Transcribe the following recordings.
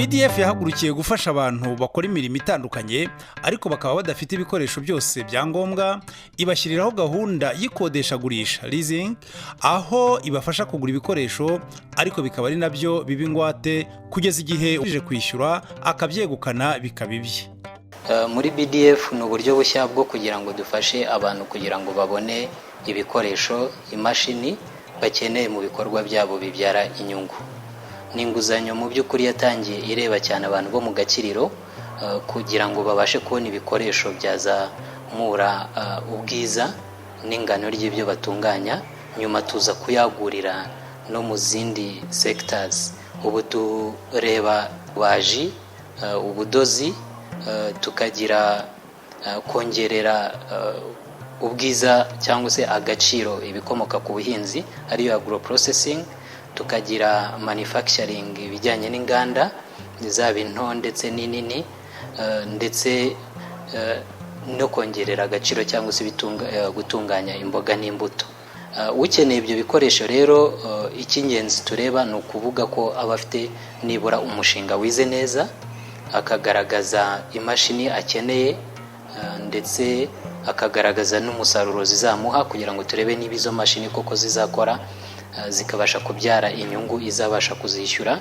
BDF yahagurukiye gufasha abantu bakora imirimo itandukanye ariko bakaba badafite ibikoresho byose bya ngombwa, ibashyiriraho gahunda y'ikodeshagurisha leasing, aho ibafasha kugura ibikoresho ariko bikaba ari nabyo biba ingwate kugeza igihe uje kwishyura akabyegukana bikaba ibye. Muri BDF ni uburyo bushya bwo kugira ngo dufashe abantu kugira ngo babone ibikoresho, imashini bakeneye mu bikorwa byabo bibyara inyungu. Ni inguzanyo mu by'ukuri yatangiye ireba cyane abantu bo mu Gakiriro kugira ngo babashe kubona ibikoresho byazamura ubwiza n'ingano ry'ibyo batunganya, nyuma tuza kuyagurira no mu zindi sectors. Ubu tureba baji, ubudozi, tukagira kongerera ubwiza cyangwa se agaciro ibikomoka ku buhinzi ariyo agro processing, tukagira manufacturing ibijyanye n'inganda zaba into ndetse n'inini, ndetse no kongerera agaciro cyangwa se gutunganya imboga n'imbuto. Ukeneye ibyo bikoresho rero icy'ingenzi tureba ni ukuvuga ko aba afite nibura umushinga wize neza, akagaragaza imashini akeneye ndetse akagaragaza n'umusaruro zizamuha kugira ngo turebe niba izo mashini koko zizakora zikabasha kubyara inyungu izabasha kuzishyura.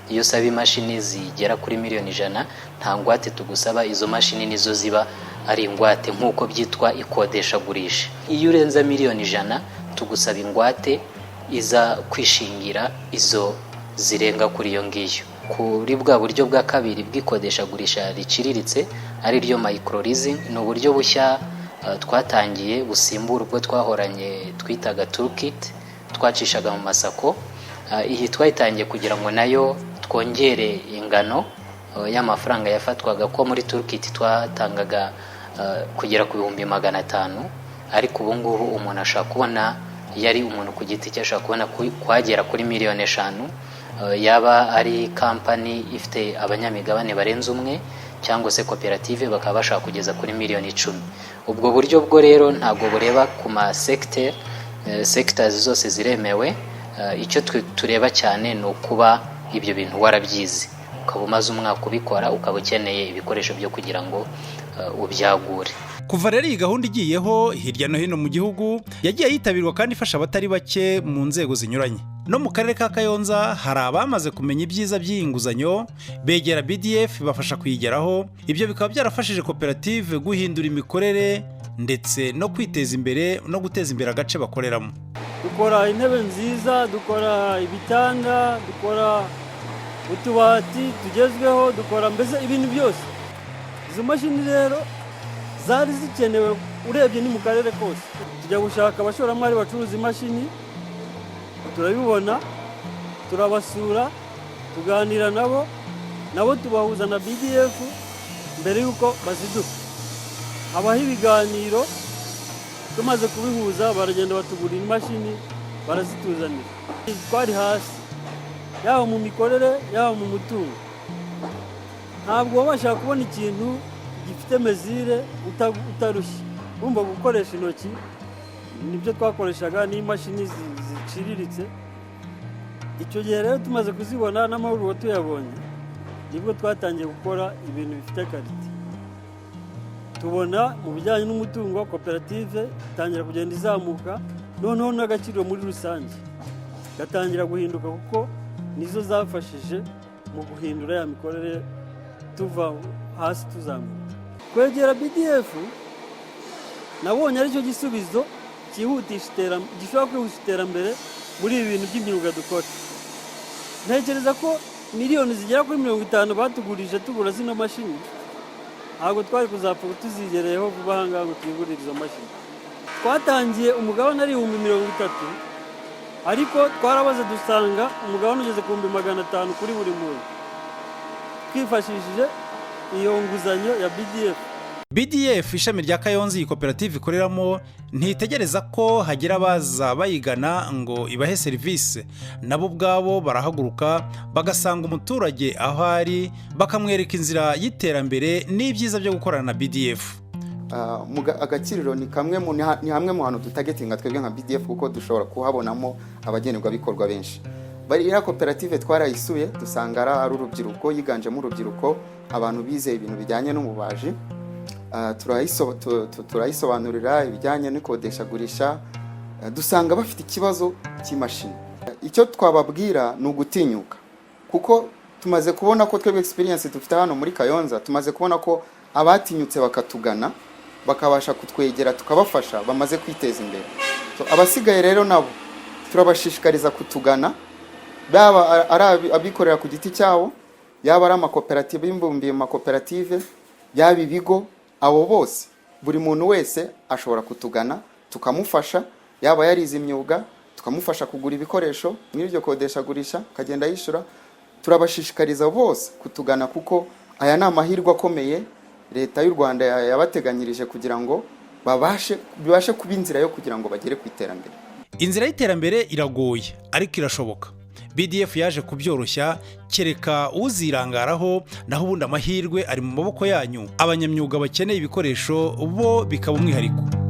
Iyo saba imashini zigera kuri miliyoni 100 nta ngwate tugusaba, izo mashini nizo ziba ari ingwate nk'uko byitwa ikodeshagurisha. Iyo urenza miliyoni 100 tugusaba ingwate iza kwishingira izo zirenga kuri iyo ngiyo. Kuri bwa buryo bwa kabiri bw'ikodeshagurisha riciriritse ari ryo micro leasing, ni uburyo bushya twatangiye busimbura ubwo twahoranye twitaga toolkit twacishaga mu masako. Iyi twayitangiye kugira ngo nayo twongere ingano y'amafaranga yafatwaga, ko muri toolkit twatangaga kugera ku 500, ariko ubu ngubu umuntu ashaka kubona, yari umuntu ku giti cye ashaka kubona kwagera kuri miliyoni 5, yaba ari company ifite abanyamigabane barenze umwe cyangwa se koperative bakaba bashaka kugeza kuri miliyoni 10. Ubwo buryo bwo rero ntabwo bureba ku ma sectors zose ziremewe. Icyo tureba cyane ni ukuba ibyo bintu warabyize, ukaba umaze umwaka ubikora, ukaba ukeneye ibikoresho byo kugira ngo ubyagure. Kuva rero iyi gahunda igiyeho hirya no hino mu gihugu, yagiye yitabirwa kandi ifasha abatari bake mu nzego zinyuranye. No mu Karere ka Kayonza hari abamaze kumenya ibyiza by'iyi nguzanyo, begera BDF bafasha kuyigeraho. Ibyo bikaba byarafashije koperative guhindura imikorere ndetse no kwiteza imbere no guteza imbere agace bakoreramo. Dukora intebe nziza, dukora ibitanda, dukora utubati tugezweho, dukora mbese ibintu byose. Izo mashini rero zari zikenewe, urebye ni mu karere kose. Tujya gushaka abashoramari bacuruza imashini, turabibona, turabasura, tuganira nabo tubahuza na BDF mbere yuko baziduka. Habaho ibiganiro, tumaze kubihuza baragenda batugurira imashini barazituzanira. Twari hasi, yaba mu mikorere yaba mu mutungo. Ntabwo wabasha kubona ikintu gifite mezire utarushye. Urumva gukoresha intoki nibyo twakoreshaga n'imashini ziciriritse. Icyo gihe rero tumaze kuzibona n'amahuriro tuyabonye, nibwo twatangiye gukora ibintu bifite karite. Tubona mu bijyanye n'umutungo koperative itangira kugenda izamuka, noneho n'agaciro muri rusange gatangira guhinduka, kuko nizo zafashije mu guhindura ya mikorere tuva hasi tuzamuka. Kwegera BDF nabonye ari cyo gisubizo gishobora kwihutisha iterambere muri ibi bintu by'imyuga dukora. Ntekereza ko miliyoni zigera kuri 50 batugurije tugura zino mashini, ntabwo twari kuzapfa tuzigereyeho vuba aha ngaha ngo tuyigurire izo mashini. Twatangiye umugabane ari 30, ariko twarabaze dusanga umugabane ugeze ku 500 kuri buri muntu, twifashishije iyo nguzanyo ya BDF. BDF ishami rya Kayonza iyi koperative ikoreramo ntitegereza ko hagira abaza bayigana ngo ibahe serivisi. Nabo ubwabo barahaguruka bagasanga umuturage aho ari, bakamwereka inzira y'iterambere n'ibyiza byo gukorana na BDF. Agakiriro ni hamwe mu hantu tutagetinga twebwe nka BDF, kuko dushobora kuhabonamo abagenerwabikorwa benshi. iriya koperative twarayisuye dusanga ari urubyiruko, yiganjemo urubyiruko, abantu bizeye ibintu bijyanye n'umubaji. Turayisobanurira ibijyanye n'ikodeshagurisha, dusanga bafite ikibazo cy'imashini. Icyo twababwira ni ugutinyuka, kuko tumaze kubona ko twebwe experience dufite hano muri Kayonza, tumaze kubona ko abatinyutse bakatugana bakabasha kutwegera tukabafasha bamaze kwiteza imbere. Abasigaye rero nabo turabashishikariza kutugana, baba ari abikorera ku giti cyabo, yaba ari amakoperative y'ibumbiye mu makoperative, yaba ibigo, abo bose buri muntu wese ashobora kutugana tukamufasha, yaba yarize imyuga tukamufasha kugura ibikoresho muri iryo kodeshagurisha akagenda yishura. Turabashishikariza bose kutugana kuko aya ni amahirwe akomeye leta y'u Rwanda yabateganyirije kugira ngo bibashe kuba inzira yo kugira ngo bagere ku iterambere. Inzira y'iterambere iragoye ariko irashoboka. BDF yaje kubyoroshya, kereka uzirangaraho, naho ubundi amahirwe ari mu maboko yanyu. Abanyamyuga bakeneye ibikoresho bo bikaba umwihariko.